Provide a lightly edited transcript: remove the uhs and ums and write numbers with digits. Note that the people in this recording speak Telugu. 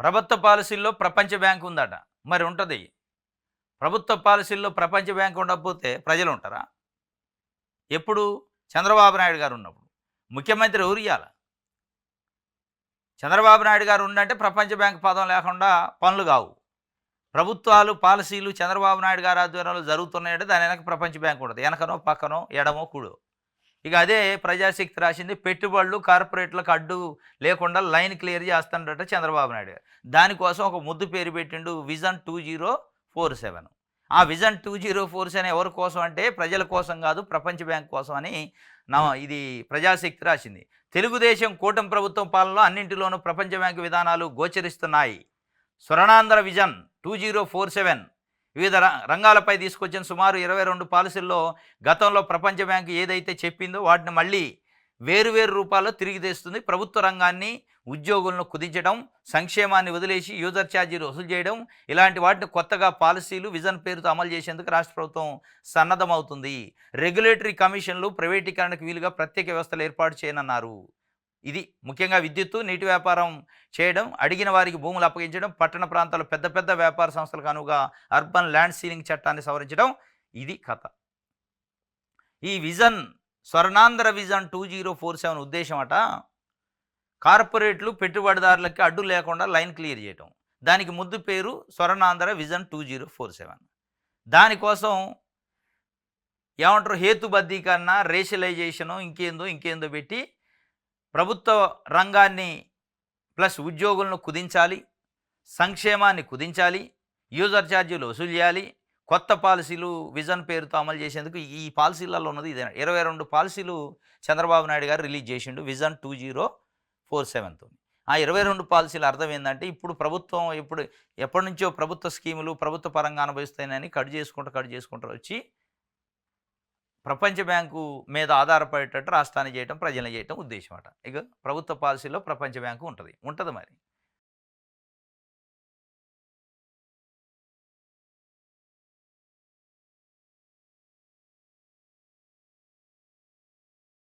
ప్రభుత్వ పాలసీల్లో ప్రపంచ బ్యాంక్ ఉందట. మరి ఉంటది. ప్రభుత్వ పాలసీల్లో ప్రపంచ బ్యాంక్ ఉండకపోతే ప్రజలుంటారా? ఎప్పుడు? చంద్రబాబు నాయుడు గారు ఉన్నప్పుడు. ముఖ్యమంత్రి ఎవరియ్యాల? చంద్రబాబు నాయుడు గారు ఉండంటే ప్రపంచ బ్యాంక్ పదం లేకుండా పనులు గావు. ప్రభుత్వాలు, పాలసీలు చంద్రబాబు నాయుడు గారి ఆధ్వర్యంలో జరుగుతున్నాయంటే దాని వెనక ప్రపంచ బ్యాంక్ ఉంటది. ఎనకనో, పక్కనో, ఎడమో, కుడో. ఇక అదే ప్రజాశక్తి రాసింది. పెట్టుబడులు కార్పొరేట్‌లకు అడ్డు లేకుండా లైన్ క్లియర్ చేస్తాడట చంద్రబాబు నాయుడు గారు. దానికోసం ఒక ముద్దు పేరు పెట్టిండు విజన్ 2047. ఆ విజన్ 2047 ఎవరి కోసం అంటే ప్రజల కోసం కాదు, ప్రపంచ బ్యాంక్ కోసం అని ఇది ప్రజాశక్తి రాసింది. తెలుగుదేశం కూటమి ప్రభుత్వం పాలనలో అన్నింటిలోనూ ప్రపంచ బ్యాంకు విధానాలు గోచరిస్తున్నాయి. స్వర్ణాంధ్ర విజన్ 2047 వివిధ రంగాలపై తీసుకొచ్చిన సుమారు 22 పాలసీల్లో గతంలో ప్రపంచ బ్యాంకు ఏదైతే చెప్పిందో వాటిని మళ్ళీ వేరు రూపాల్లో తిరిగి తెస్తుంది. ప్రభుత్వ రంగాన్ని, ఉద్యోగులను కుదించడం, సంక్షేమాన్ని వదిలేసి యూజర్ ఛార్జీలు వసూలు చేయడం, ఇలాంటి వాటిని కొత్తగా పాలసీలు విజన్ పేరుతో అమలు చేసేందుకు రాష్ట్ర ప్రభుత్వం సన్నద్ధమవుతుంది. రెగ్యులేటరీ కమిషన్లు ప్రైవేటీకరణకు వీలుగా ప్రత్యేక వ్యవస్థలు ఏర్పాటు చేయనున్నారు. ఇది ముఖ్యంగా విద్యుత్తు, నీటి వ్యాపారం చేయడం, అడిగిన వారికి భూములు అప్పగించడం, పట్టణ ప్రాంతాల్లో పెద్ద పెద్ద వ్యాపార సంస్థలకు అనువుగా అర్బన్ ల్యాండ్ సీలింగ్ చట్టాన్ని సవరించడం, ఇది కథ. ఈ విజన్ స్వర్ణాంధ్ర విజన్ 2047 ఉద్దేశం అట కార్పొరేట్లు, పెట్టుబడిదారులకి అడ్డు లేకుండా లైన్ క్లియర్ చేయటం. దానికి ముద్దు పేరు స్వర్ణాంధ్ర విజన్ 2047. దానికోసం ఏమంటారు, హేతుబద్ధీకరణ, రేషలైజేషను, ఇంకేందో పెట్టి ప్రభుత్వ రంగాన్ని ప్లస్ ఉద్యోగులను కుదించాలి, సంక్షేమాన్ని కుదించాలి, యూజర్ ఛార్జీలు వసూలు చేయాలి, కొత్త పాలసీలు విజన్ పేరుతో అమలు చేసేందుకు ఈ పాలసీలలో ఉన్నది ఇదే. 22 పాలసీలు చంద్రబాబు నాయుడు గారు రిలీజ్ చేసిండు విజన్ 2047తో. ఆ 22 పాలసీల అర్థం ఏంటంటే ఇప్పుడు ప్రభుత్వం ఎప్పటి నుంచో ప్రభుత్వ స్కీములు ప్రభుత్వ పరంగా అనుభవిస్తాయని కట్ చేసుకుంటూ వచ్చి ప్రపంచ బ్యాంకు మీద ఆధారపడేటట్టు రాష్ట్రాన్ని చేయటం, ప్రజల్ని చేయటం ఉద్దేశం అట. ఇక ప్రభుత్వ పాలసీలో ప్రపంచ బ్యాంకు ఉంటది మరి.